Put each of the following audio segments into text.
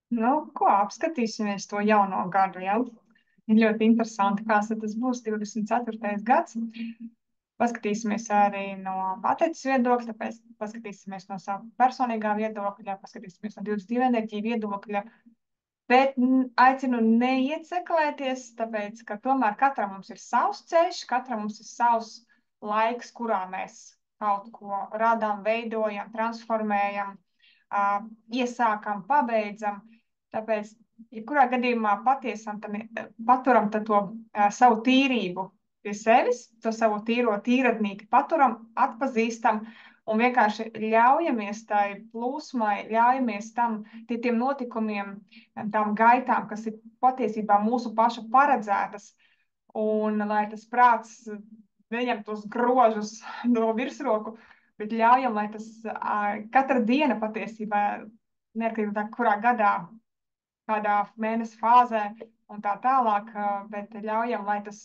Nu, ko apskatīsimies to jauno gadu, ja? Ir ļoti interesanti, kāds tad tas būs 24. gads. Paskatīsimies arī no Patrices viedokļa, tāpēc paskatīsimies no sava personīgā viedokļa, paskatīsimies no 22 enerģiju viedokļa, bet aicinu neieceklēties, tāpēc, ka tomēr katram mums ir savs ceļš, katram mums ir savs laiks, kurā mēs kaut ko radām, veidojam, transformējam, iesākam, pabeidzam. Tāpēc, jebkurā gadījumā paturam to savu tīrību pie sevis, to savu tīro tīradnīti paturam, atpazīstam un vienkārši ļaujamies tai plūsmai, ļaujamies tiem notikumiem, tām gaitām, kas ir patiesībā mūsu paša paredzētas, un lai tas prāts neņem tos grožus no virsroku, bet ļaujam, lai tas katra diena patiesībā, neatkarīgi no tā, kurā gadā, kādā mēnesa fāzē un tā tālāk, bet ļaujam, lai tas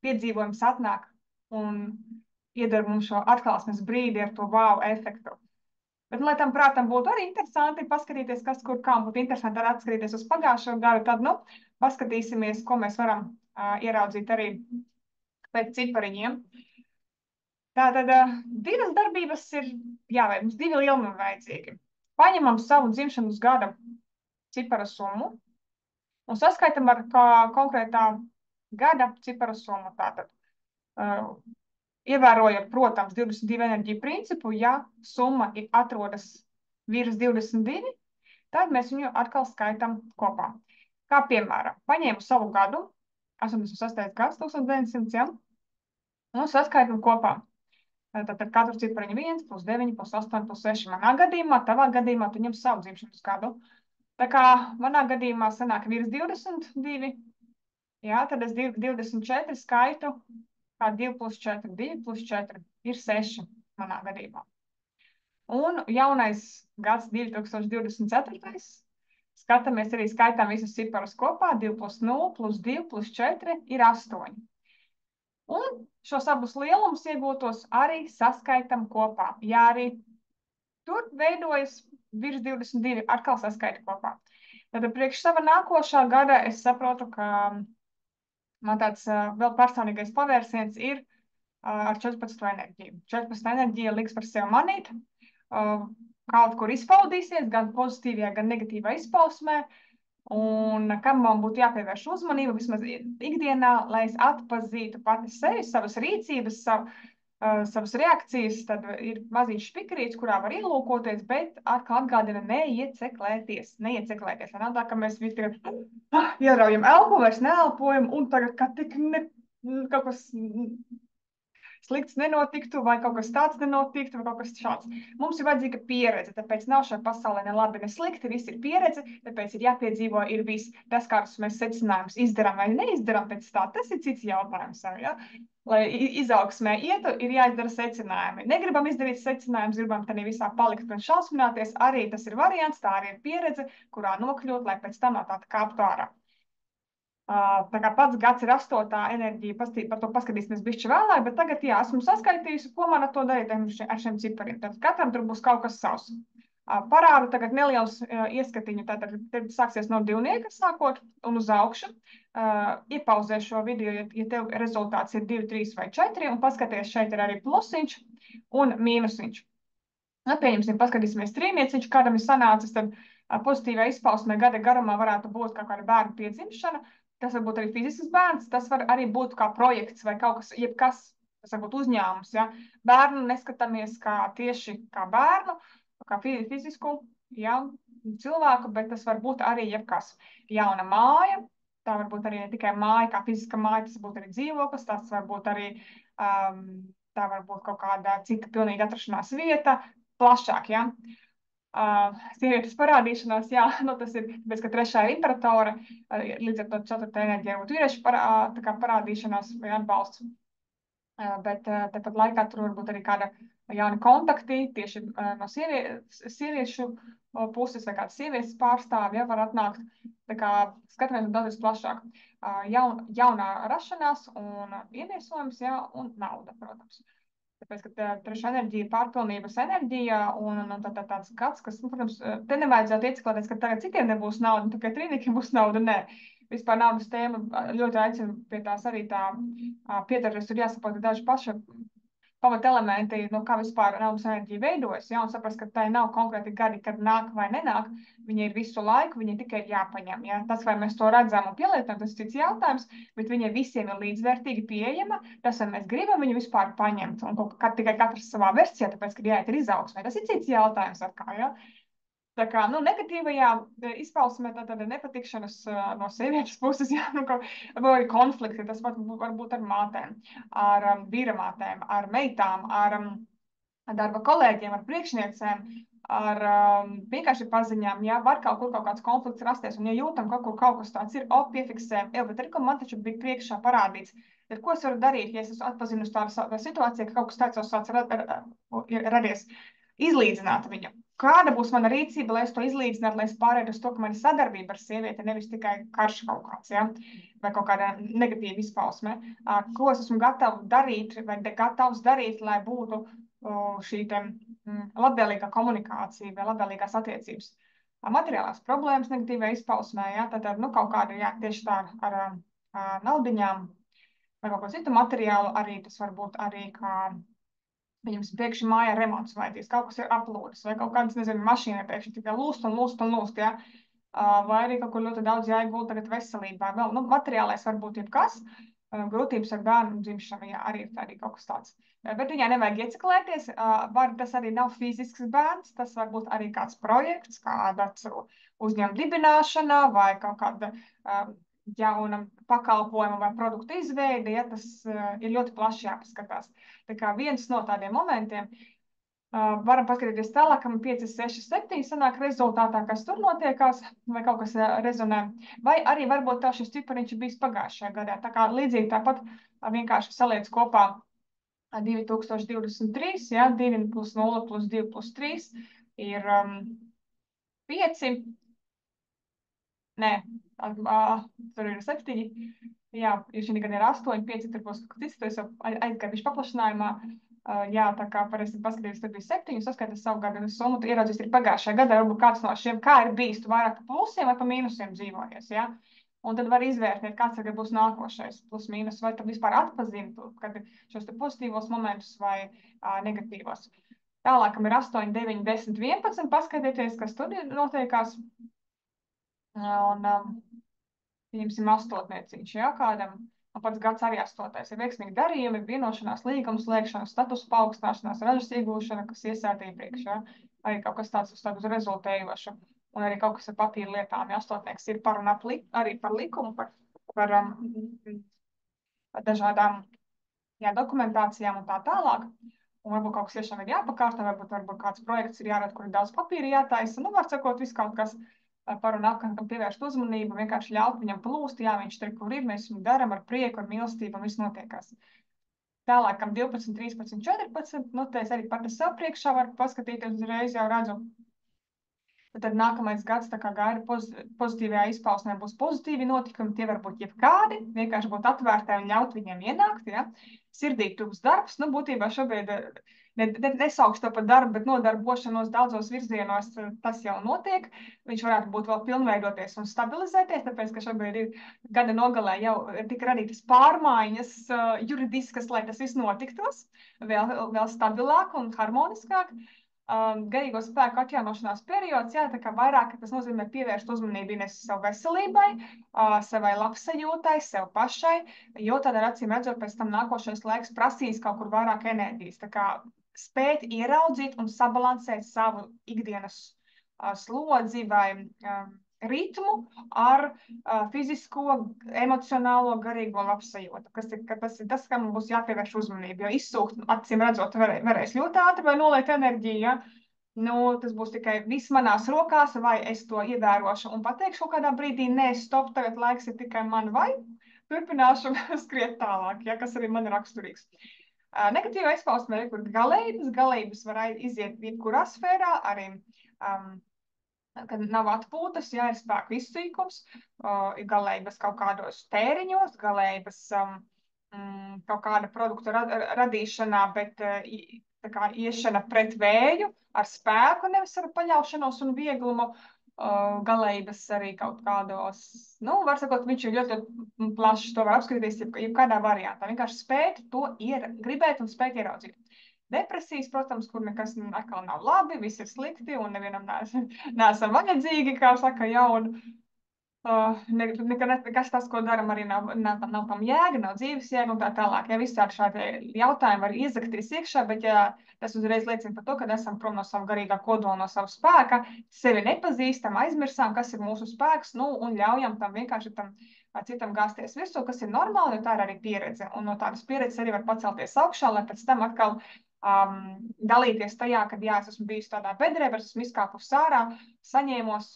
piedzīvojums atnāk un iedara mums šo atklāsmes brīdi ar to wow efektu. Bet, lai tam prātam būtu arī interesanti paskatīties, kas kur kā būtu interesanti arī atskatīties uz pagājušo gadu, tad, nu, paskatīsimies, ko mēs varam ieraudzīt arī pēc cipariņiem. Tātad divas darbības ir jāveic, mums divi lielumi vajadzīgi. Paņemam savu dzimšanas gada cipara summu un saskaitam ar konkrētā gada cipara summu. Tātad, ievērojot, protams, 22 enerģiju principu, ja summa atrodas virs 22, tad mēs viņu atkal skaitam kopā. Kā piemēram, paņēmu savu gadu, 86. gads, 1900, ja, un saskaitam kopā. Tātad katru cipariņu 1, plus 9, plus 8, plus 6. Manā gadījumā, tavā gadījumā tu ņem savu dzimšanas gadu. Tā kā manā gadījumā sanāk virs 22, jā, tad es 24 skaitu, kā 2 plus 4, 2 plus 4 ir 6 manā gadījumā. Un jaunais gads 2024. Skatāmies arī, skaitām visus ciparus kopā, 2 plus 0 plus 2 plus 4 ir 8. Un šos abus lielumus iegūtos arī saskaitam kopā. Ja arī tur veidojas virs 22, atkal saskaita kopā. Tātad priekš sava nākošā gada es saprotu, ka man tāds vēl personīgais pavērsiens ir ar 14. enerģiju. 14. enerģija liks par sevi manīt, kaut kur izpaudīsies, gan pozitīvajā, gan negatīvā izpausmē, un kam man būtu jāpievērš uzmanība vismaz ikdienā, lai es atpazītu pati sevi, savas rīcības, savas reakcijas, tad ir mazīts špikrīts, kurā var ielūkoties, bet atkal atgādina neieceklēties. Neieceklēties. Nav tā, ka mēs visi tagad ieraujam elpu, vairs neelpojam, un tagad, kad tik kaut kas slikts nenotiktu, vai kaut kas tāds nenotiktu, vai kaut kas šāds. Mums ir vajadzīga pieredze, tāpēc nav šai pasaulē ne labi, ne slikti, viss ir pieredze, tāpēc ir jāpiedzīvo, ir viss tas, kādus mēs secinājumus izdarām vai neizdarām pēc tā, tas ir cits jautājums. Ja? Lai izaugsmē ietu, ir jāizdara secinājumi. Negribam izdarīt secinājumus, gribam tādā visā palikt un šausmināties, arī tas ir variants, tā arī ir pieredze, kurā nokļūt, lai pēc tam no tā kāptu ārā. Tā kā pats gads ir 8. enerģija, par to paskatīsimies bišķi vēlāk, bet tagad, jā, esmu saskaitījusi, ko man ar to darīt ar šiem cipariem. Tad katram tur būs kaut kas savs. Parādu tagad neliels ieskatiņu, tātad sāksies no divnieka sākot un uz augšu. Iepauzē šo video, ja tev rezultāts ir 2, 3 vai 4, un paskaties, šeit ir arī plusiņš un mīnusiņš. Pieņemsim, paskatīsimies trīnieciņš, kādam ir sanācis, tad pozitīvā izpausmē gada garumā varētu būt kā kāda bērna piedzimšana. Tas var būt arī fizisks bērns, tas var arī būt kā projekts vai kaut kas, jebkas, tas var būt uzņēmums. Ja? Bērnu neskatāmies tieši kā bērnu, kā fizisku cilvēku, bet tas var būt arī jebkas. Jauna māja, tā var būt arī ne tikai māja, kā fiziska māja, tas var būt arī dzīvoklis, tas var būt arī, tā var būt kaut kāda cita pilnīga atrašanās vieta, plašāk, ja? Sievietes parādīšanās, jā, nu tas ir, tāpēc, ka 3. ir imperatore, līdz ar to 4. enerģija būtu vīriešu parādīšanās vai atbalsts. Bet tepat laikā tur var būt arī kāda jauna kontakti, tieši no sieviešu puses vai kādas sievietes pārstāvi, ja, var atnākt. Tā kā skatāmies daudz plašāk. Jaunā rašanās un ieviesojums, jā, un nauda, protams. Tāpēc, ka treša enerģija ir pārpilnības enerģija, un tāds gads, kas, protams, te nevajadzētu ieciklēties, ka tagad citiem nebūs nauda, tikai trīniekiem būs nauda, nē. Vispār naudas tēma ļoti aicinu pie tās arī tā piedarties, tur jāsaprot daži paši pamat elementi, kā vispār naudas enerģija veidojas, un saprast, ka tai nav konkrēti gadi, kad nāk vai nenāk, viņa ir visu laiku, viņa tikai ir jāpaņem. Ja? Tas, vai mēs to redzam un pielietojam, tas ir cits jautājums, bet viņa visiem ir līdzvērtīgi pieejama, tas, vai mēs gribam viņu vispār paņemt, un tikai katrs savā versijā, tāpēc, ka jāiet ir izaugsmē, tas ir cits jautājums atkal, ja? Tā kā, negatīvajā izpausmē tāda nepatikšanas no sievietes puses, jā, vai arī konflikti, tas var būt ar mātēm, ar vīramātēm, ar meitām, ar darba kolēģiem, ar priekšniecēm, ar vienkārši paziņām, jā, var kaut kāds konflikts rasties, un ja jūtam, kaut kas tāds ir, piefiksējam, bet arī, man taču bija priekšā parādīts, tad ko es varu darīt, ja es esmu atpazinusi tādu situāciju, ka kaut kas tāds ir radies, izlīdzināt viņu. Kāda būs mana rīcība, lai es to izlīdzinātu, lai es pārētu uz to, ka man ir sadarbība ar sievieti, nevis tikai karš kaut kāds, ja? Vai kaut kāda negatīva izpausme. Ko es esmu gatava darīt vai gatavs darīt, lai būtu šī labvēlīgā komunikācija vai labvēlīgās attiecības. Materiālās problēmas negatīvā izpausmē, ja? Tad kaut kāda, jā, tieši tā ar naudiņām vai kaut ko citu materiālu, arī tas var būt arī kā viņam pēkšņi mājā remonts vajadzīgs, kaut kas ir aplūdes, vai kaut kādas, nezinu, mašīna pēkšņi tikai lūst un lūst un lūst, ja? Vai arī kaut kur ļoti daudz jāiegulda tagad veselībā. Vēl, materiālais var būt jebkas, grūtības ar bērnu dzimšanu, jā, arī ir kaut kas tāds. Bet viņā nevajag ieciklēties, tas arī nav fizisks bērns, tas var būt arī kāds projekts, kāda uzņēmuma dibināšana vai kaut kāda jauna pakalpojuma vai produktu izveide, ja tas ir ļoti plaši jāpaskatās. Tā kā viens no tādiem momentiem, varam paskatīties tālāk, kam 5, 6, 7 sanāk rezultātā, kas tur notiekās, vai kaut kas rezonē, vai arī varbūt tā šis cipariņš bijis pagājušajā gadā. Tā kā līdzīgi tāpat vienkārši saliec kopā 2023, ja, 2 plus 0 plus 2 plus 3 ir 5. Nē, tur ir 7. Jā, šī gada ir 8, 5, tur būs kaut kas cits, to es jau aizgājuši paplašinājumā. Jā, tā kā parasti paskatījos, tur bija 7, saskatījos savu gadu summu, tu ieraudzīs ir pagājušajā gadā, varbūt kāds no šiem, kā ir bijis, tu vairāk pa plusiem vai pa mīnusiem dzīvojies, jā. Un tad var izvērtēt, kāds tagad būs nākošais plus mīnus, vai tu vispār atpazītu, kad šos te pozitīvos momentus vai negatīvos. Tālākam ir 8, 9, 10, 11, paskatieties, kas tur notiekās. Un pieņemsim astotnieciņš, jā, kādam, un pats gads arī 8. ir veiksmīgi darījumi, vienošanās, līgums, slēgšana, statusu paaugstināšanās, ražas iegūšana, kas iesēta iepriekš, jā, arī kaut kas tāds uz tādu rezultējošu, un arī kaut kas ar papīra lietām, ja astotnieks ir par un arī par likumu, par dažādām, jā, dokumentācijām un tā tālāk. Un varbūt kaut kas tiešām ir jāpakārto, varbūt kāds projekts ir jārada, kur ir daudz papīra jātaisa. Var sakot, viss kaut kas par un ap, kam pievērst uzmanību, vienkārši ļaut viņam plūst, jā, viņš tur, kur ir, mēs viņu daram ar prieku, ar mīlestību, un viss notiekās. Tālākam 12, 13, 14, te es arī pat sev priekšā varu paskatīties, uzreiz jau redzu. Tad nākamais gads, tā kā gaida pozitīvajā izpausmē, būs pozitīvi notikumi, tie var būt jebkādi, vienkārši būt atvērtai un ļaut viņiem ienākt, ja. Sirdī tuvs darbs, būtībā šobrīd nesaukšu to par darbu, bet nodarbošanos daudzos virzienos, tas jau notiek. Viņš varētu būt vēl pilnveidoties un stabilizēties, tāpēc, ka šobrīd ir gada nogalē jau tika radītas pārmaiņas juridiskas, lai tas viss notiktos, vēl stabilāk un harmoniskāk. Garīgo spēku atjaunošanās periods, jā, tā kā vairāk tas nozīmē pievērst uzmanību sev veselībai, savai labsajūtai, sev pašai, jo tad ar acīm redzot pēc tam nākošais laiks prasīs kaut kur vairāk enerģijas. Tā kā spēt ieraudzīt un sabalansēt savu ikdienas slodzi vai ritmu ar fizisko, emocionālo, garīgo labsajūtu. Tas ir tas, kam būs jāpievērš uzmanība, jo izsūkt, acīm redzot, varēs ļoti ātri vai noliet enerģiju, ja? Tas būs tikai viss manās rokās, vai es to ievērošu un pateikšu kādā brīdī, nē, stop, tagad laiks ir tikai man, vai turpināšu skriet tālāk, ja? Kas arī man ir raksturīgs. Negatīva izpausme ir, kur galējības var iziet jebkurā sfērā, arī kad nav atpūtas, jā, ir spēku izsīkums, ir galējības kaut kādos tēriņos, galējības kaut kāda produkta radīšanā, bet tā kā iešana pret vēju ar spēku, nevis ar paļaušanos un vieglumu. Galējības arī kaut kādos, nu, var sakot, viņš ir ļoti plašs, to var apskatīties, jebkādā variantā. Vienkārši spēt to gribēt un spēt ieraudzīt. Depresijas, protams, kur nekas atkal nav labi, viss ir slikti un nevienam neesam vajadzīgi, kā saka jaunu. Nekas tas, ko daram, arī nav tam jēga, nav dzīves jēga un tā tālāk. Ja visādi šādi jautājumi var iezakties iekšā, bet ja tas uzreiz liecina par to, ka esam prom no sava garīgā kodola, no sava spēka, sevi nepazīstam, aizmirsām, kas ir mūsu spēks, nu, un ļaujam tam vienkārši tam citam gāzties virsū, kas ir normāli, jo tā ir arī pieredze. Un no tādas pieredzes arī var pacelties augšā, lai pēc tam atkal dalīties tajā, kad jā, es esmu bijusi tādā bedrē, bet esmu izkāpusi ārā, saņēmos,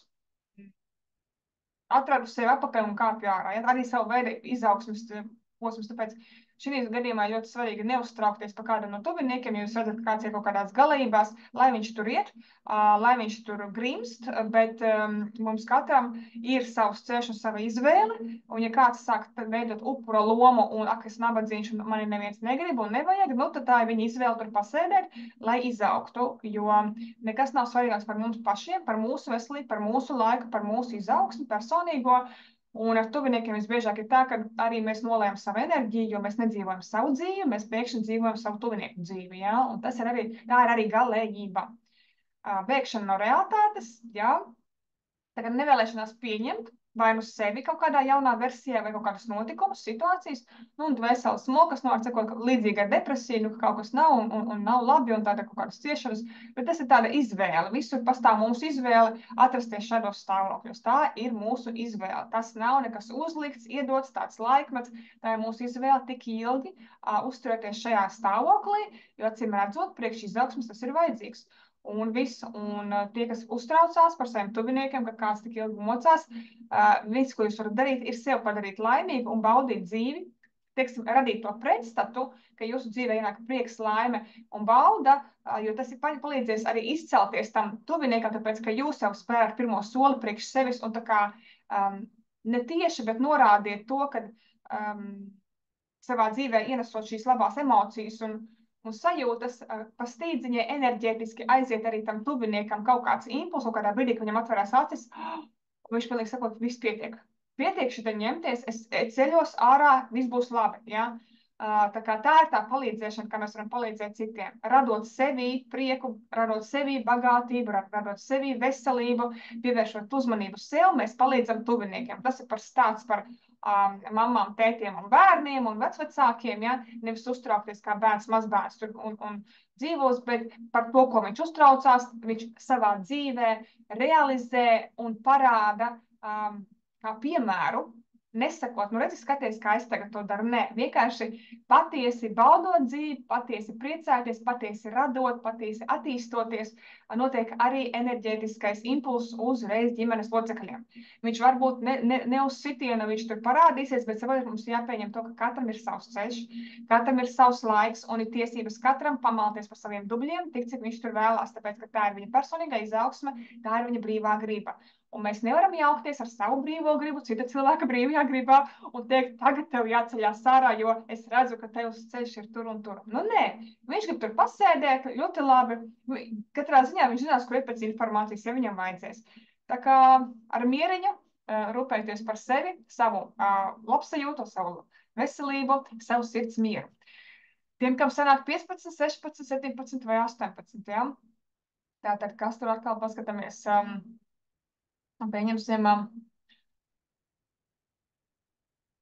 atradu sevi apakaļ un kāpju ārā. Ja? Arī savu veidu izaugsmes posms. Tāpēc šī gadījumā ļoti svarīgi neuztraukties par kādam no tuviniekiem, ja jūs redzat, ka kāds ir kaut kādās galībās, lai viņš tur iet, lai viņš tur grimst, bet mums katram ir savs ceļš un sava izvēle, un ja kāds sāk veidot upura lomu un, ak, es nabadzīgs un mani neviens negrib un nevajag, nu, tad tā ir viņa izvēle tur pasēdēt, lai izaugtu, jo nekas nav svarīgāks par mums pašiem, par mūsu veselību, par mūsu laiku, par mūsu izaugsmi, personīgo. Un ar tuviniekiem visbiežāk ir tā, ka arī mēs nolējam savu enerģiju, jo mēs nedzīvojam savu dzīvi, mēs pēkšņi dzīvojam savu tuvinieku dzīvi. Ja? Un tā ir arī galējība. Bēgšana no realitātes, ja? Tagad nevēlēšanās pieņemt vai nu sevi kaut kādā jaunā versijā, vai kaut kādas notikumus, situācijas, nu, un dvēseles smokas, nu, ar sakot, līdzīgi ar depresiju, nu, ka kaut kas nav un nav labi, un tāda kaut kādas ciešanas, bet tas ir tāda izvēle. Visur pastāv mūsu izvēle atrasties šādos stāvokļos. Tā ir mūsu izvēle. Tas nav nekas uzlikts, iedots tāds laikmets, tā ir mūsu izvēle tik ilgi uzturēties šajā stāvoklī, jo, acīm redzot, priekš izaugsmes tas ir vajadzīgs. Un viss, un tie, kas uztraucās par saviem tuviniekiem, ka kāds tik ilgi mocās, viss, ko jūs varat darīt, ir sev padarīt laimīgu un baudīt dzīvi, teiksim, radīt to pretstatu, ka jūsu dzīvē ienāk prieks, laime un bauda, jo tas ir palīdzies arī izcelties tam tuviniekam, tāpēc, ka jūs jau spērat pirmo soli priekš sevis un tā kā ne tieši, bet norādiet to, ka savā dzīvē ienesot šīs labās emocijas un sajūtas, pa stīdziņai enerģētiski aiziet arī tam tuviniekam kaut kāds impulss, kaut kādā brīdī, ka viņam atverās acis, un viņš pilnīgi sakot, viss pietiek. Pietiek šitā ņemties, es ceļos ārā, viss būs labi, ja? Tā kā tā ir tā palīdzēšana, kā mēs varam palīdzēt citiem. Radot sevī prieku, radot sevī bagātību, radot sevī veselību, pievēršot uzmanību sev, mēs palīdzam tuviniekiem. Tas ir stāsts par mamām, tētiem un bērniem un vecvecākiem, ja? Nevis uztraukties kā bērns, mazbērns tur un dzīvos, bet par to, ko viņš uztraucās, viņš savā dzīvē realizē un parāda kā piemēru, nesakot, nu redzi, skaties, kā es tagad to daru. Nē, vienkārši patiesi baudot dzīvi, patiesi priecāties, patiesi radot, patiesi attīstoties, notiek arī enerģētiskais impulss uzreiz ģimenes locekļiem. Viņš varbūt ne uz sitiena viņš tur parādīsies, bet savukārt mums jāpieņem to, ka katram ir savs ceļš, katram ir savs laiks un ir tiesības katram pamalties par saviem dubļiem, tik cik viņš tur vēlās, tāpēc, ka tā ir viņa personīgā izaugsme, tā ir viņa brīvā griba. Un mēs nevaram jaukties ar savu brīvo gribu, cita cilvēka brīvajā gribā un teikt, tagad tev jāceļās ārā, jo es redzu, ka tevs ceļš ir tur un tur. Nu, nē, viņš grib tur pasēdēt, ļoti labi. Katrā ziņā viņš zinās, kur ir pēc informācijas, ja viņam vajadzēs. Tā kā ar mieriņu rūpēties par sevi, savu labsajūtu, savu veselību, savu sirds mieru. Tiem, kam sanāk 15, 16, 17 vai 18, ja? Tātad, kas tur atkal paskatāmies... Pieņemsim,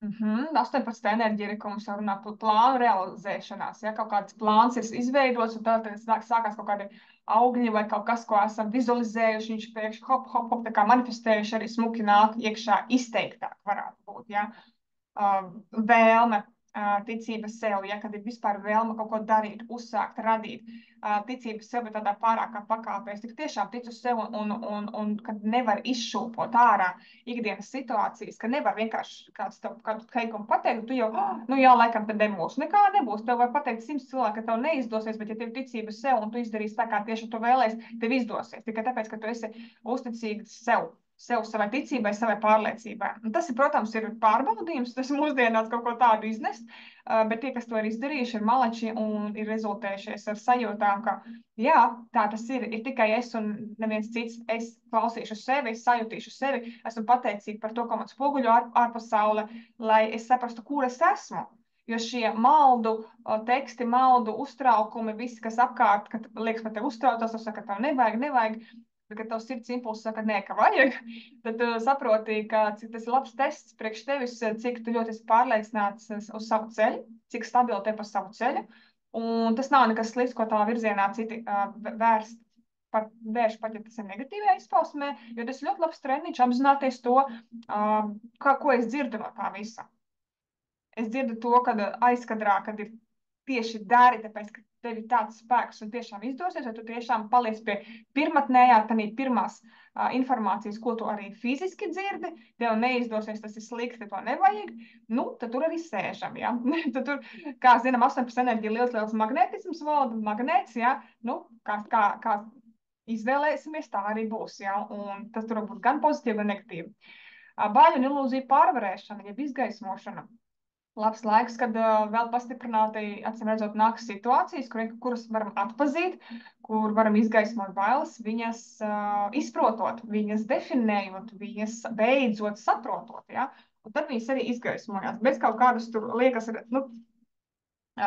18 enerģija ir, ko mums jau runā par plānu realizēšanās. Ja kaut kāds plāns ir izveidots, un tad sākās kaut kādi augļi vai kaut kas, ko esam vizualizējuši, viņš pēkšņi hop, hop, hop, tā kā manifestējuši arī smuki nāk iekšā izteiktāk varētu būt, ja. Vēlme, ticība sev, ja, kad ir vispār vēlme kaut ko darīt, uzsākt, radīt, ticība sev, bet tādā pārākā pakāpē. Es tik tiešām ticu sev un kad nevar izšūpot ārā ikdienas situācijas, ka nevar vienkārši kādu teikumu pateikt, tu jau, nu jā, laikam tad nebūs. Nekā nebūs. Tev var pateikt 100 cilvēki, ka tev neizdosies, bet ja tev ticība sev un tu izdarīsi tā, kā tieši tu vēlēsi, tev izdosies. Tikai tāpēc, ka tu esi uzticīgs sev. sev, savai ticībai, savai pārliecībai. Un tas, protams, ir pārbaudījums, tas mūsdienās kaut ko tādu iznest, bet tie, kas to ir izdarījuši, ir maleči un ir rezultējušies ar sajūtām, ka jā, tā tas ir tikai es un neviens cits. Es klausīšu sevi, es sajutīšu sevi, esmu pateicīga par to, ko man spoguļo ārpasaule, lai es saprastu, kur es esmu. Jo šie maldu teksti, maldu uztraukumi, visi, kas apkārt, kad liekas, ka tev uztraucas, tas saka, ka tev nevajag, bet, kad tavs sirds impulss saka, nē, ka vajag, tad tu saproti, ka cik tas ir labs tests priekš tevis, cik tu ļoti esi pārliecināts uz savu ceļu, cik stabili te pa savu ceļu, un tas nav nekas slikts, ko tavā virzienā citi vērst. Vērš pat, ja tas ir negatīvā izpausmē, jo tas ir ļoti labs treniņš apzināties to, ko es dzirdu no tā visa. Es dzirdu to, kad aizkadrā, kad ir tieši dari, tāpēc, ka tev ir tāds spēks un tiešām izdosies, vai tu tiešām paliec pie pirmatnējā, tanī pirmās informācijas, ko tu arī fiziski dzirdi, tev neizdosies, tas ir slikti, to nevajag, nu, tad tur arī sēžam, ja? Tad tur, kā zinām, 18% enerģija liels magnētisms valda, magnēts, ja? Nu, kā izvēlēsimies, tā arī būs, ja? Un tas tur var būt gan pozitīvi, gan negatīvi. Baiļu un ilūziju pārvarēšana, jeb izgaismošana. Labs laiks, kad vēl pastiprināti, acīm redzot, nāks situācijas, kuras varam atpazīt, kur varam izgaismot bailes, viņas izprotot, viņas definējot, viņas beidzot saprotot, ja? Un tad viņas arī izgaismojās. Bez kaut kādas tur liekas, nu,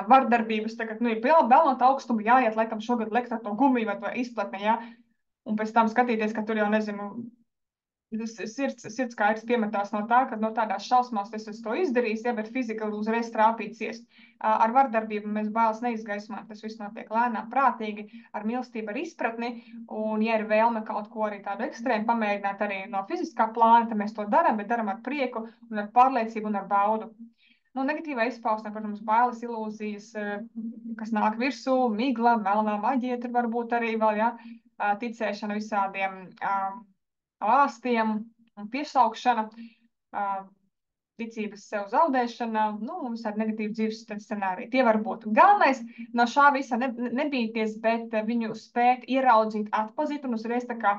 vardarbības, tagad, nu, ir pelnot augstumu, jāiet, laikam, šogad lekt ar to gumiju vai to izplatni, ja? Un pēc tam skatīties, ka tur jau, nezinu, sirds kājas piemetās no tā, ka no tādās šausmās es to izdarīju, ja, bet fizika uzreiz trāpīt ciest. Ar vardarbību mēs bailes neizgaismojam, tas viss notiek lēnām, prātīgi, ar mīlestību, ar izpratni, un ja ir vēlme kaut ko arī tādu ekstrēmu pamēģināt arī no fiziskā plāna, tad mēs to darām, bet darām ar prieku un ar pārliecību un ar baudu. Nu, negatīvā izpausmē, protams, bailes, ilūzijas, kas nāk virsū, migla, melnā maģija, tur varbūt arī vēl, ja, ticēšana visādiem āstiem un piesaukšana, ticības sev zaudēšana, nu, visādi negatīvi dzīves scenāriji. Tie var būt. Galvenais no šā visa nebīties, bet viņu spēt ieraudzīt, atpazīt un uzreiz tā kā,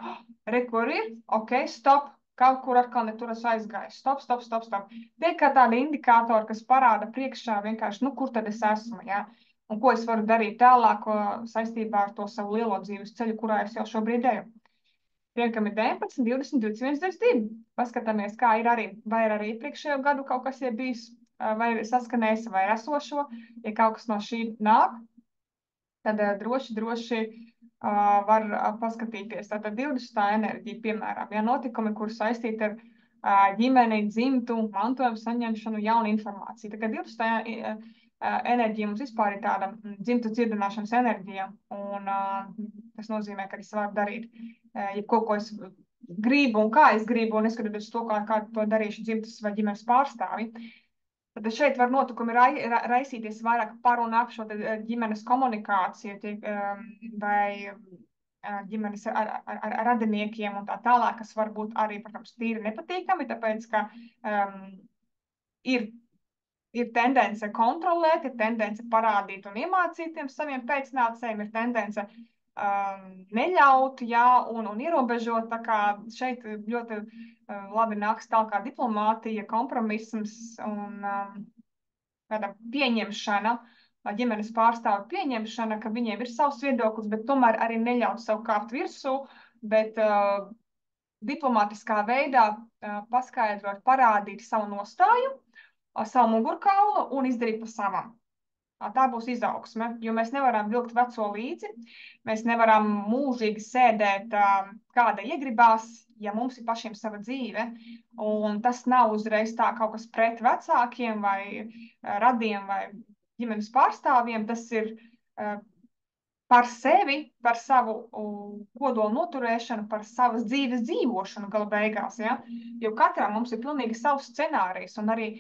kur ir, ok, stop, kaut kur atkal netur es aizgāju. Stop. Tie kā tādi indikātori, kas parāda priekšā vienkārši, nu, kur tad es esmu, ja? Un ko es varu darīt tālāk saistībā ar to savu lielo dzīves ceļu, kurā es jau šobrīd eju. Tiem, kam ir 19, 20, 21, 22. Paskatāmies, kā ir arī, vai ir arī iepriekšējo gadu kaut kas ir bijis, vai saskanējis, vai esošo. Ja kaut kas no šī nāk, tad droši var paskatīties. Tātad 20. enerģija, piemēram, ja notikumi, kur saistīti ar ģimeni, dzimtu, mantojumu saņemšanu, jaunu informāciju. Tā kā 20. enerģija mums vispār ir tāda dzimtu dzirdināšanas enerģija, un tas nozīmē, ka es varu darīt jebko, ko es gribu un kā es gribu, un neskatoties to, kā to darīšu dzimtas vai ģimenes pārstāvi. Tad šeit var notikumi raisīties vairāk par un ap šo ģimenes komunikāciju vai ģimenes ar radiniekiem un tā tālāk, kas var būt arī, protams, tīri nepatīkami, tāpēc, ka ir tendence kontrolēt, ir tendence parādīt un iemācīt tiem saviem pēcnācējiem, ir tendence neļaut, jā, un ierobežot, tā kā šeit ļoti labi nāks tālāk kā diplomātija, kompromisms un tāda pieņemšana, ģimenes pārstāvu pieņemšana, ka viņiem ir savs viedoklis, bet tomēr arī neļaut sev kāpt virsū, bet diplomātiskā veidā paskaidrot, parādīt savu nostāju, savu mugurkaulu un izdarīt pa savam. Tā būs izaugsme, jo mēs nevaram vilkt veco līdzi, mēs nevaram mūžīgi sēdēt, kāda iegribās, ja mums ir pašiem sava dzīve, un tas nav uzreiz tā kaut kas pret vecākiem vai radiem vai ģimenes pārstāvjiem, tas ir par sevi, par savu kodolu noturēšanu, par savas dzīves dzīvošanu gala beigās, ja? Jo katram mums ir pilnīgi savs scenārijs, un arī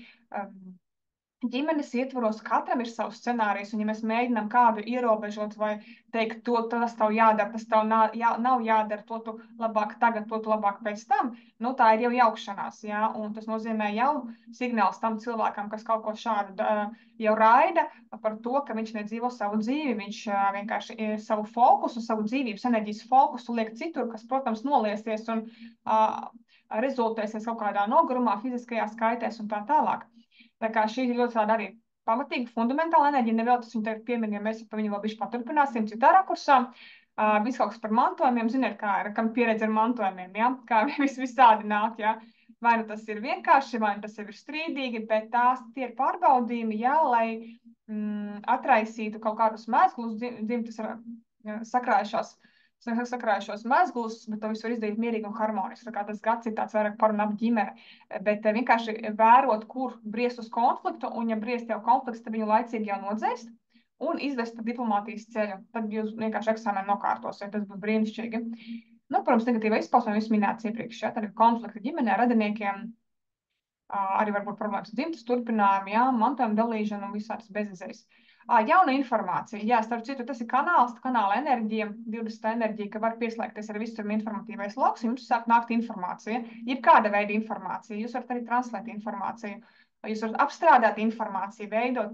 ģimenes ietvaros katram ir savs scenārijs, un ja mēs mēģinām kādu ierobežot vai teikt, tas tev jādara, tas tev nav jādara, to tu labāk tagad, to tu labāk pēc tam, nu tā ir jau jaukšanās, jā, un tas nozīmē jau signāls tam cilvēkam, kas kaut ko šādu jau raida par to, ka viņš nedzīvo savu dzīvi, viņš vienkārši savu fokusu, savu dzīvības enerģijas fokusu liek citur, kas, protams, noliesies un rezultēsies kaut kādā nogurumā, fiziskajā skaitēs un tā tālāk. Tā kā šī ir ļoti tāda arī pamatīga, fundamentāla enerģija, nevēl tas viņu tagad piemin, ja mēs par viņu vēl bišķi paturpināsim citā rakursā. Viss kaut kas par mantojumiem, ziniet, kā ir, kam pieredze ar mantojumiem, ja? Kā visādi nāk, ja? Vai nu tas ir vienkārši, vai nu tas ir strīdīgi, bet tie ir pārbaudījumi, ja, lai atraisītu kaut kādus mezglus, dzimtas sakrājušos mezglus, bet to visu var izdarīt mierīgi un harmoniski. Tā kā tas gads ir tāds vairāk par un ap ģimene, bet vienkārši vērot, kur briest uz konfliktu, un ja briest jau konflikts, tad viņu laicīgi jau nodzēst un izvest pa diplomātijas ceļu. Tad jūs vienkārši eksāmenu nokārtosiet, tas būs brīnišķīgi. Nu, protams, negatīva izpausme, jūs minēts iepriekš, ja, tad ir konflikti ģimenē, radiniekiem, arī varbūt problēmas dzimtas turpinājumi, jā, mantojuma dalīšana un visādas bezizējas. Jauna informācija. Jā, starp citu, tas ir kanāla enerģija, 20 enerģija, ka var pieslēgties ar visur informatīvais loks, jums sāk nākt informācija, jebkāda veida informācija. Jūs varat arī translēt informāciju, jūs varat apstrādāt informāciju, veidot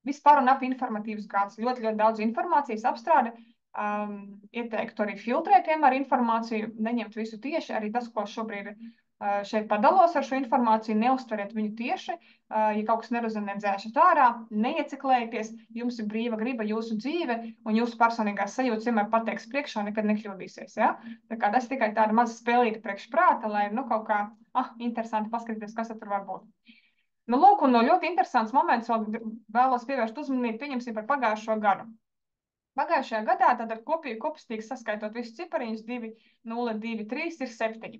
vispār un ap informatīvas gads. Ļoti, ļoti daudz informācijas apstrāde. Ieteiktu arī filtrēt vienmēr informāciju, neņemt visu tieši, arī tas, ko šobrīd šeit padalos ar šo informāciju, neuztveriet viņu tieši, ja kaut kas nerezonē, dzēšat ārā, neieciklējieties, jums ir brīva griba, jūsu dzīve, un jūsu personīgās sajūtas vienmēr pateiks priekšā, nekad nekļūdīsies, ja? Tā kā tas tikai tāda maza spēlīta priekš prāta, lai, nu, kaut kā, interesanti paskatīties, kas tur var būt. Nu, lūk, un ļoti interesants moments, vēlos pievērst uzmanību, pieņemsim par pagājušo gadu. Pagājušajā gadā tad ar kopstīgi saskaitot visus cipariņus 2, 0, 2, 3 ir 7.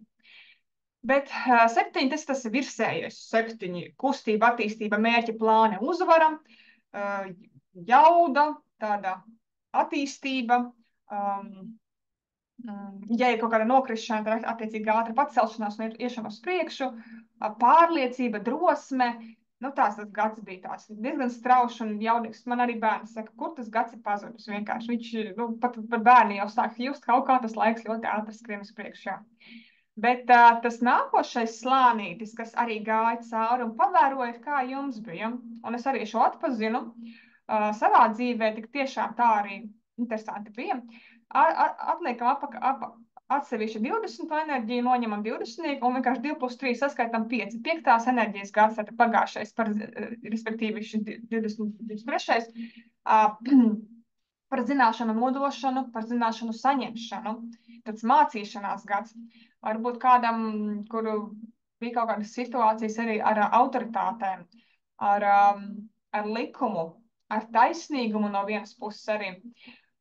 Bet 7, tas ir virsējais 7, kustība, attīstība, mērķi, plāni, uzvara, jauda, tāda attīstība, ja ir kaut kāda nokrišana, tad attiecīgi ātra pacelšanās un iešana uz priekšu, pārliecība, drosme, nu tās tas gads bija tāds diezgan straušs un jaudīgs. Man arī bērni saka, kur tas gads ir pazudis vienkārši. Viņš, nu, pat bērni jau sāk just kaut kā tas laiks ļoti ātri skrien uz priekšu, jā. Bet tas nākošais slānītis, kas arī gāja cauri un pavēroja, kā jums bija, un es arī šo atpazinu savā dzīvē, tik tiešām tā arī interesanti bija. Atliekam atsevišķi 20 enerģiju, noņemam 20 un vienkārši 2 plus 3 saskaitam 5. 5. enerģijas gads, tātad pagājušais, respektīvi šis 23. Par zināšanu nodošanu, par zināšanu saņemšanu, tāds mācīšanās gads. Varbūt kādam, kuru bija kaut kādas situācijas arī ar autoritātēm, ar likumu, ar taisnīgumu no vienas puses arī,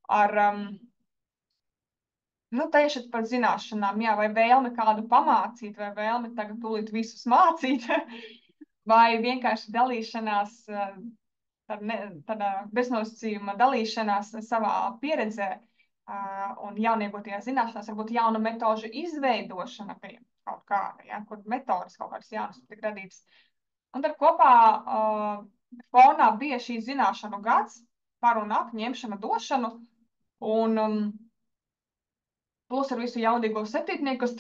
ar, nu, tieši par zināšanām, jā, vai vēlmi kādu pamācīt, vai vēlmi tagad tūlīt visus mācīt, vai vienkārši dalīšanās, tāda beznosacījuma dalīšanās savā pieredzē, un jauniegūtajās zināšanās, varbūt jaunu metožu izveidošana pie kaut kāda, ja, kur metodas kaut kādas jaunas tik radītas. Un tad kopā fonā bija šī zināšanu gads, par un ap, ņemšana, došanu, un plus ar visu jaudīgo septītnieku, kas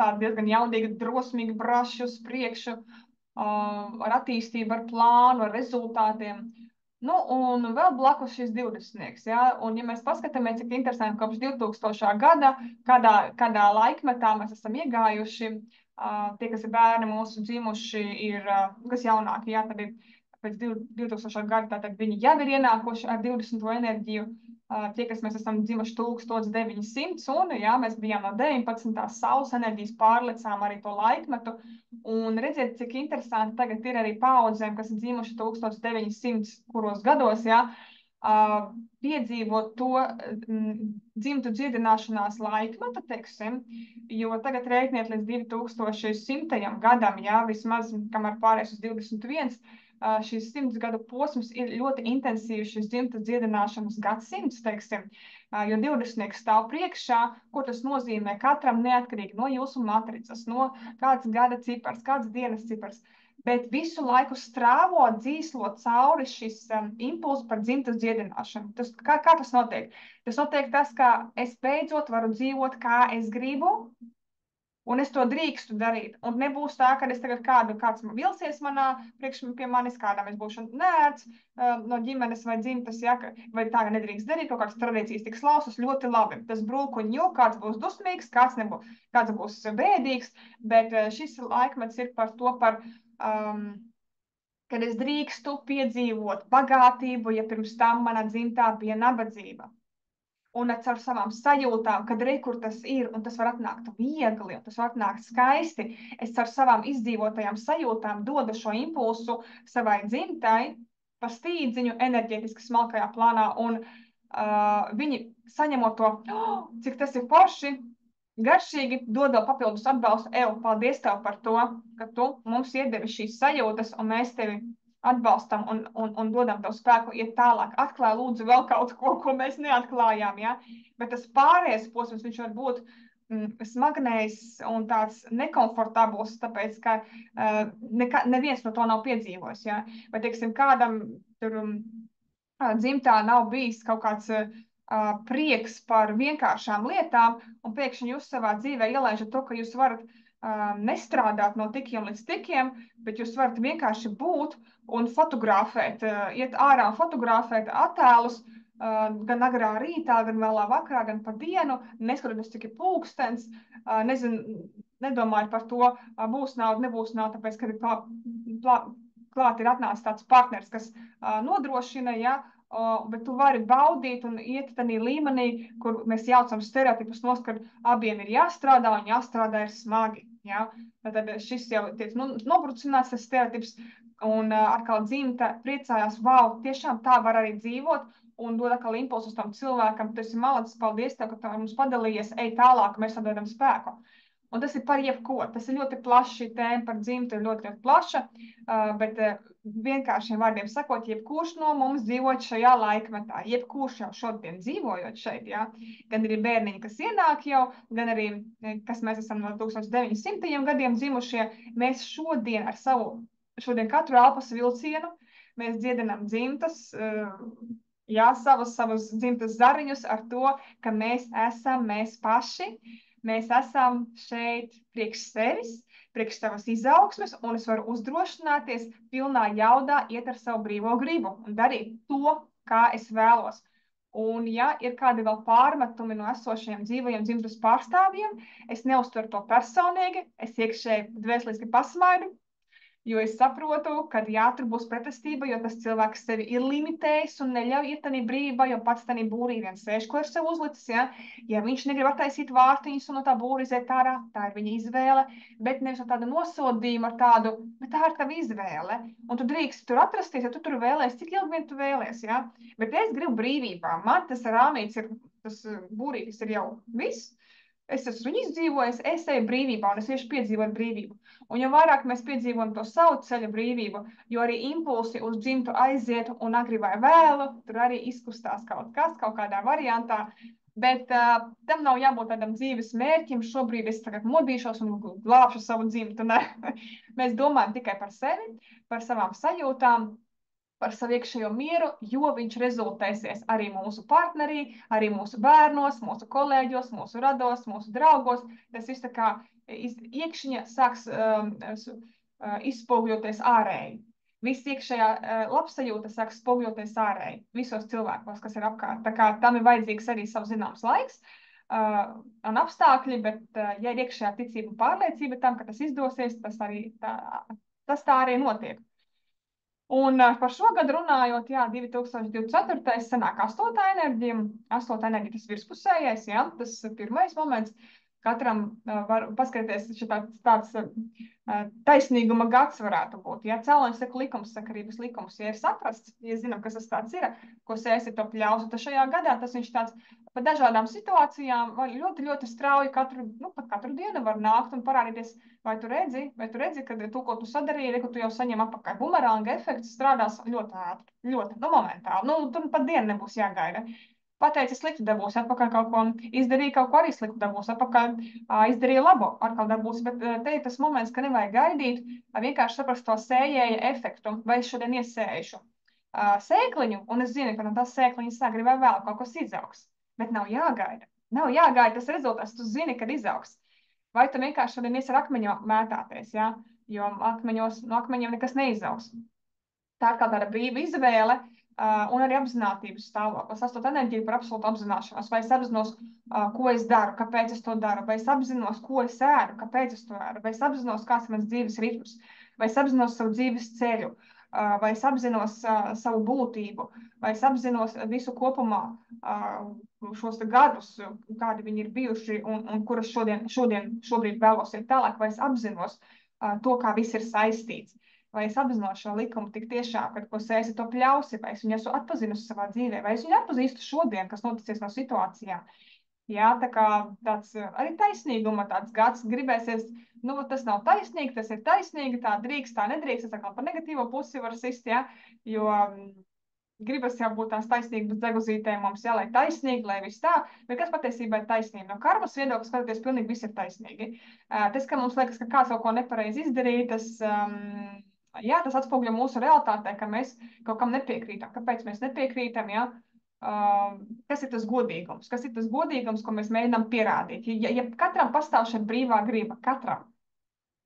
tā diezgan jaudīgi, drosmīgi braši uz priekšu, ar attīstību, ar plānu, ar rezultātiem. Nu, un vēl blakus šis 20. Ja? Un, ja mēs paskatāmies, cik interesanti kopš 2000. gada, kādā laikmetā mēs esam iegājuši, tie, kas ir bērni mūsu dzimuši, ir, kas jaunāki, ja? Tad ir pēc 2000. gada, tātad viņi jau ir ienākuši ar 20. enerģiju, tie, kas mēs esam dzimuši 1900, un, jā, mēs bijām no 19. saules enerģijas, pārlecām arī to laikmetu, un redziet, cik interesanti tagad ir arī paaudzēm, kas ir dzimuši 1900 kuros gados, jā, piedzīvot to dzimtu dziedināšanās laikmetu, teiksim, jo tagad rēķiniet līdz 2100. gadam, jā, vismaz, kamēr pārējais uz 21, šis 100 gadu posms ir ļoti intensīvs, šis dzimtas dziedināšanas gadsimts, teiksim, jo 20. stāv priekšā, ko tas nozīmē katram neatkarīgi no jūsu matricas, no kāds gada cipars, kāds dienas cipars, bet visu laiku strāvo, dzīslo cauri šis impulss par dzimtas dziedināšanu. Kā tas notiek? Tas notiek tas, ka es beidzot varu dzīvot, kā es gribu, Un es to drīkstu darīt. Un nebūs tā, ka es tagad kāds vilsies pie manis, kādam es būšu nērts no ģimenes vai dzimtas, ja, vai tā nedrīkst darīt, kaut kādas tradīcijas tiks laustas ļoti labi. Tas brūkuņu, kāds būs dusmīgs, kāds būs bēdīgs, bet šis laikmets ir par to, kad es drīkstu piedzīvot bagātību, ja pirms tam mana dzimtā bija nabadzība. Un caur savām sajūtām, kad kur tas ir, un tas var atnākt viegli, un tas var atnākt skaisti, es caur savām izdzīvotajām sajūtām dodu šo impulsu savai dzimtai pa stīdziņu enerģētiski smalkajā plānā, un viņi saņemot to, cik tas ir forši, garšīgi, dodot papildus atbalstu. Paldies tev par to, ka tu mums iedevi šīs sajūtas, un mēs tevi atbalstam un dodam tev spēku iet tālāk. Atklāj lūdzu vēl kaut ko mēs neatklājām, ja? Bet tas pārējais posms, viņš var būt smagnējs un tāds nekomfortabls, tāpēc, ka neviens no to nav piedzīvojis, ja? Vai, teiksim, kādam tur dzimtā nav bijis kaut kāds prieks par vienkāršām lietām, un pēkšņi jūs savā dzīvē ielaižat to, ka jūs varat nestrādāt no tikiem līdz tikiem, bet jūs varat vienkārši būt un fotografēt, iet ārā un fotografēt attēlus, gan agrā rītā, gan vēlā vakarā, gan pa dienu, neskatoties, cik ir pulkstens, nedomājot par to, būs nauda, nebūs nauda, tāpēc, ka klāt ir atnācis tāds partners, kas nodrošina, ja, bet tu vari baudīt un iet tādā līmenī, kur mēs jaucam stereotipus nost, kad abiem ir jāstrādā un jāstrādā ir smagi. Ja? Tad šis jau tiek nobrucināts tas stereotips, un atkal dzimta priecājās, wow, tiešām tā var arī dzīvot, un dod atkal impulsus tam cilvēkam, tu esi malacis, paldies tev, ka tu mums padalījies, ej tālāk, mēs atdodam spēku. Un tas ir par jebko. Tas ir ļoti plašs, šī tēma par dzimtu ir ļoti, ļoti plaša, bet vienkāršiem vārdiem sakot, jebkurš no mums dzīvot šajā laikmetā, jebkurš jau šodien dzīvojot šeit, ja, gan arī bērniņi, kas ienāk jau, gan arī, kas mēs esam no 1900. Gadiem dzimušie, mēs šodien katru elpas vilcienu, mēs dziedinām dzimtas, jā, savus dzimtas zariņus ar to, ka mēs esam mēs paši. Mēs esam šeit priekš sevis, priekš savas izaugsmes, un es varu uzdrošināties pilnā jaudā iet ar savu brīvo gribu un darīt to, kā es vēlos. Un, ja ir kādi vēl pārmetumi no esošiem dzīvajiem dzimtas pārstāvjiem, es neuztveru to personīgi, es iekšēji dvēseliski pasmaidu, jo es saprotu, ka jā, tur būs pretestība, jo tas cilvēks sevi ir limitējis un neļauj iet tādā brīvībā, jo pats tādā būrī viens sēž, ko ir sev uzlicis. Ja, ja viņš negrib attaisīt vārtiņus un no tā būra iziet ārā, tā ir viņa izvēle, bet nevis ar tādu nosodījumu, ar tādu, bet tā ir tava izvēle. Un tu drīkst tur atrasties, ja tu tur vēlēs, cik ilgi vien tu vēlēs. Ja? Bet es gribu brīvībā. Man tas rāmīts ir, tas būrītis ir jau viss. Es esmu viņu izdzīvojis, es eju brīvībā un es tieši piedzīvoju brīvību. Un jo vairāk mēs piedzīvojam to savu ceļa brīvību, jo arī impulsi uz dzimtu aiziet un agri vai vēlu, tur arī izkustās kaut kas, kaut kādā variantā. Bet tam nav jābūt tādam dzīves mērķim. Šobrīd es tagad modīšos un glābšu savu dzimtu. Ne? Mēs domājam tikai par sevi, par savām sajūtām, par savu iekšējo mieru, jo viņš rezultēsies arī mūsu partnerī, arī mūsu bērnos, mūsu kolēģos, mūsu rados, mūsu draugos. Tas viss tā kā iekšņa sāks izspogļoties ārēji. Viss iekšējā labsajūta sāks spogļoties ārēji visos cilvēkos, kas ir apkārt. Tā kā tam ir vajadzīgs arī savs zināms laiks un apstākļi, bet ja ir iekšējā ticība un pārliecība tam, ka tas izdosies, tas tā arī notiek. Un par šo gadu runājot, jā, 2024. sanāk 8. enerģija. 8. enerģija tas virspusējais, jā, tas pirmais moments. Katram var paskatīties, tāds taisnīguma gads varētu būt. Ja cēloņu seku likums, sakarības likums, ja ir saprasts, ja zinām, kas tas tāds ir, ko sēsi to pļausu, tad šajā gadā tas viņš tāds pa dažādām situācijām var ļoti, ļoti strauji pat katru dienu var nākt un parādīties, vai tu redzi, ka to, ko tu sadarīji, ka tu jau saņem apakaļ. Bumeranga efekts strādās ļoti ātri, ļoti, momentāli. Tur pat diena nebūs jāgaida. Pateici sliktu, dabūs atpakaļ kaut ko, izdarīja kaut ko arī sliktu, dabūs atpakaļ, izdarīja labu, atkal dabūs, bet te ir tas moments, ka nevajag gaidīt, vienkārši saprast to sējēja efektu, vai es šodien iesējušu sēkliņu, un es zinu, ka no tās sēkliņas agri vai vēl kaut kas izaugs, bet nav jāgaida, tas rezultāts, tu zini, kad izaugs. Vai tu vienkārši šodien iesi ar akmeņu mētāties, ja? Jo no akmeņiem nekas neizaugs. Tā ir kā tāda brīva izvēle un arī apzinātības stāvoklis. Es to enerģiju par absolūtu apzināšanos. Vai es apzinos, ko es daru, kāpēc es to daru, vai es apzinos, ko es ēdu, kāpēc es to ēdu, vai es apzinos, kāds ir mans dzīves ritms, vai es apzinos savu dzīves ceļu, vai es apzinos savu būtību, vai es apzinos visu kopumā šos gadus, kādi viņi ir bijuši un kuras šobrīd vēlos iet tālāk, vai es apzinos to, kā viss ir saistīts. Vai es apzinos šo likumu tik tiešām, kad ko sēsi, to pļausi, vai es viņu esmu atpazinusi savā dzīvē, vai es viņu atpazīstu šodien, kas noticies no situācijām. Jā, tā kā tāds arī taisnīguma tāds gads gribēsies, nu, tas nav taisnīgi, tas ir taisnīgi, tā drīkst, tā nedrīkst, tas atkal par negatīvo pusi var sist, jā, jo gribas jau būt tās taisnīgas dzeguzītēm mums, jā, lai taisnīgi, lai viss tā, bet kas patiesībā ir taisnība? No karmas viedokļa skatoties, pilnīgi viss ir taisnīgi. Tas, ka mums liekas, ka kāds kaut ko nepareizi izdarīja, jā, tas atspoguļo mūsu realitātē, ka mēs kaut kam nepiekrītam. Kāpēc mēs nepiekrītam, jā? Kas ir tas godīgums? Kas ir tas godīgums, ko mēs mēģinām pierādīt? Ja katram pastāv šeit brīvā griba, katram,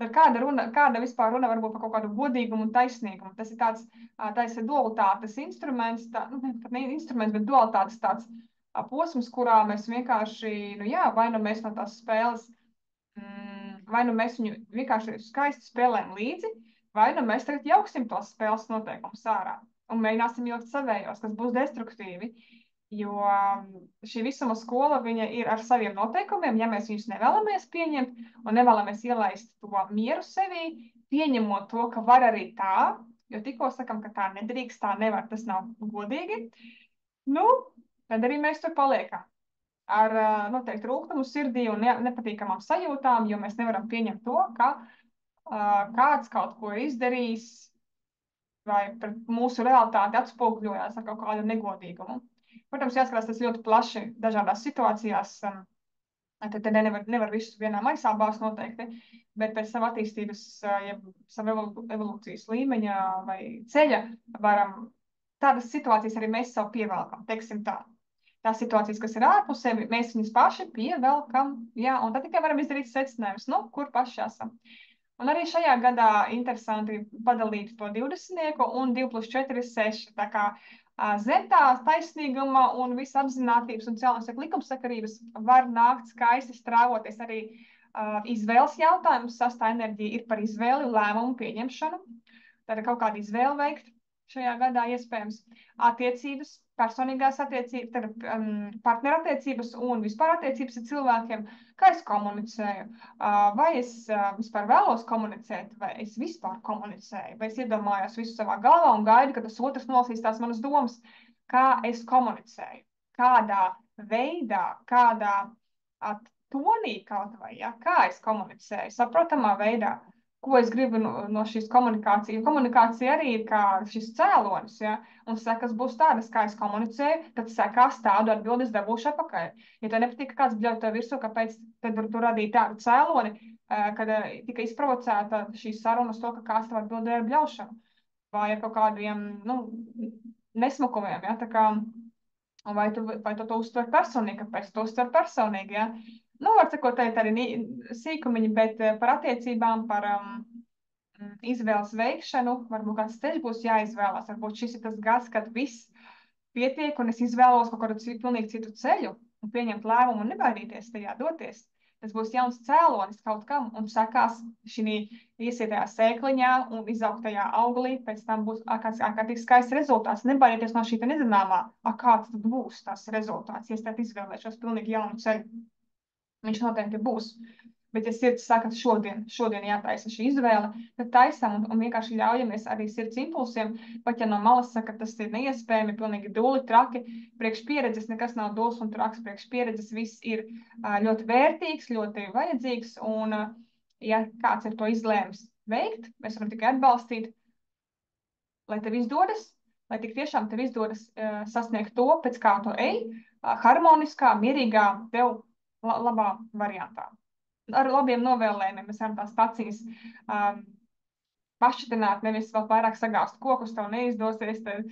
tad kāda vispār runa varbūt par kaut kādu godīgumu un taisnīgumu? Tas ir tāds dualitātes instruments, nu, pat ne instruments, bet dualitātes tāds posms, kurā mēs vienkārši, nu jā, vai nu mēs no tās spēles, vai nu mēs viņu vienkārši skaisti spēlējam līdzi, vai nu mēs tagad jauksim tos spēles noteikumus ārā un mēģināsim jaukt savējos, kas būs destruktīvi. Jo šī visuma skola, viņa ir ar saviem noteikumiem, ja mēs viņus nevēlamies pieņemt un nevēlamies ielaist to mieru sevī, pieņemot to, ka var arī tā, jo tikko sakam, ka tā nedrīkst, tā nevar, tas nav godīgi, nu, tad arī mēs tur paliekam ar noteikti rūgtumu sirdī un nepatīkamām sajūtām, jo mēs nevaram pieņemt to, ka kāds kaut ko ir izdarījis vai pret mūsu realitāti atspoguļojās ar kaut kādu negodīgumu. Protams, jāskatās tas ļoti plaši dažādās situācijās. Tad nevar visu vienā maisā bāzt noteikti, bet pēc sava attīstības, ja sava evolūcijas līmeņa vai ceļa varam tādas situācijas arī mēs sev pievelkam, teiksim tā. Tās situācijas, kas ir ārpusē, mēs viņas paši pievelkam, jā, un tad tikai varam izdarīt secinājumus, nu, kur paši esam. Un arī šajā gadā interesanti padalīt to 20 un 2 plus 4 ir 6. Tā kā zem tā taisnīguma un visa apzinātības un cilvēku likumsakarības var nākt skaisti strāvoties arī izvēles jautājums. Sastā enerģija ir par izvēli, lēmumu pieņemšanu. Tad kaut kādu izvēli veikt šajā gadā iespējams attiecības, personīgās attiecības, tad partnerattiecības un vispār attiecības ar cilvēkiem, kā es komunicēju, vai es vispār vēlos komunicēt, vai es vispār komunicēju, vai es iedomājos visu savā galvā un gaidu, ka tas otrs nolasīs tās manas domas, kā es komunicēju, kādā veidā, kādā tonī kaut vai, ja, kā es komunicēju, saprotamā veidā. Ko es gribu no šīs komunikācijas. Komunikācija arī ir kā šis cēlonis, ja? Un sekas būs tādas, kā es komunicēju, tad sekās tādu atbildes dabūšu atpakaļ. Ja tev nepatīk, kāds bļauj tev virsū, kāpēc tad tu radīji tādu cēloni, kad tika izprovocēta šīs sarunas to, ka kāds tev atbildēja ar bļaušanu. Vai ar kaut kādiem, nu, nesmukumiem, ja? Tā kā, vai tu to uztver personīgi, kāpēc tu uztver personīgi, ja? Nu, var sakot, tā ir arī sīkumiņi, bet par attiecībām, par izvēles veikšanu, varbūt kāds ceļš būs jāizvēlās. Varbūt šis ir tas gads, kad viss pietiek un es izvēlos kaut kādu pilnīgi citu ceļu un pieņemt lēmumu un nebaidīties tajā doties. Tas būs jauns cēlonis kaut kam un sakās šī iesietajā sēkliņā un izaugtajā auglī. Pēc tam būs ārkārtīgi skaists rezultāts. Nebaidieties no šī nezināmā, kāds tad būs tas rezultāts, ja es tad izvēlēšos pilnīgi jaunu ceļu. Viņš noteikti būs. Bet, ja sirds saka, šodien jātaisa šī izvēle, tad taisam un vienkārši ļaujamies arī sirds impulsiem. Pat ja no malas saka, tas ir neiespējami, pilnīgi dūli, traki. Priekš pieredzes nekas nav dūls un traks. Priekš pieredzes viss ir ļoti vērtīgs, ļoti vajadzīgs. Un, ja kāds ir to izlēmis veikt, mēs varam tikai atbalstīt, lai tev izdodas, lai tik tiešām tev izdodas sasniegt to, pēc kā tu ej, harmoniskā, mierīgā, tev labā variantā. Ar labiem novēlējumiem mēs varam tās stacijas pašķitināt, nevis vēl vairāk sagāzt kokus, tev neizdosies, tad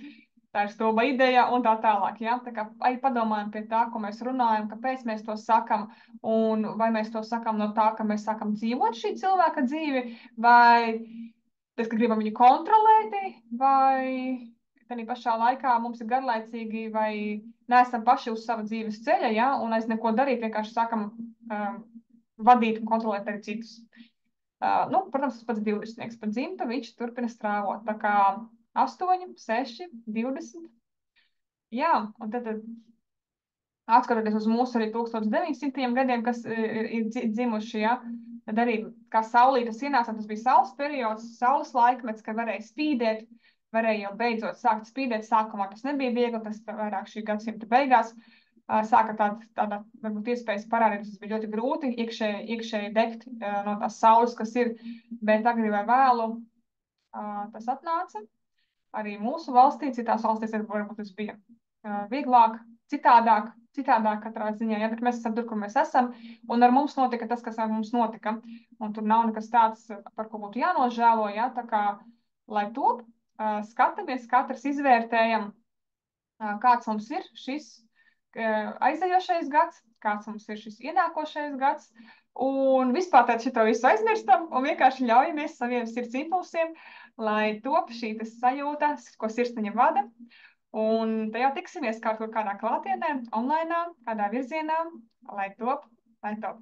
tā ir stulba ideja un tā tālāk. Ja? Tā kā arī padomājam pie tā, ko mēs runājam, kāpēc mēs to sakam, un vai mēs to sakam no tā, ka mēs sākam dzīvot šī cilvēka dzīvi, vai tas, ka gribam viņu kontrolēt, vai tādā pašā laikā mums ir garlaicīgi, vai neesam paši uz sava dzīves ceļa, ja? Un aiz neko darīt, vienkārši sākam vadīt un kontrolēt arī citus. Nu, protams, tas pats 20. Pa dzimtu viņš turpina strāvot. Tā kā 8, 6, 20. Jā, un tad atskatoties uz mūsu arī 1900. gadiem, kas ir dzimuši, ja, tad arī kā saulītas ienāca, tas bija saules periods, saules laikmets, kad varēja spīdēt, varēja jau beidzot sākt spīdēt. Sākumā tas nebija viegli, tas vairāk šī gadsimta beigās. Sāka tāda varbūt iespējas parādīt, tas bija ļoti grūti iekšēji degt no tās saules, kas ir, bet agri vai vēlu tas atnāca. Arī mūsu valstī, citās valstīs varbūt tas bija vieglāk, citādāk katrā ziņā, ja, bet mēs esam tur, kur mēs esam, un ar mums notika tas, kas ar mums notika, un tur nav nekas tāds, par ko būtu jānožēlo, ja, tā kā, lai top, skatāmies, katrs izvērtējam, kāds mums ir šis aizejošais gads, kāds mums ir šis ienākošais gads, un vispār tad šito visu aizmirstam un vienkārši ļaujamies saviem sirds impulsiem, lai top šī sajūta, ko sirsniņa vada, un tajā tiksimies kaut kur kādā klātienē, online, kādā virzienā, lai top, lai top.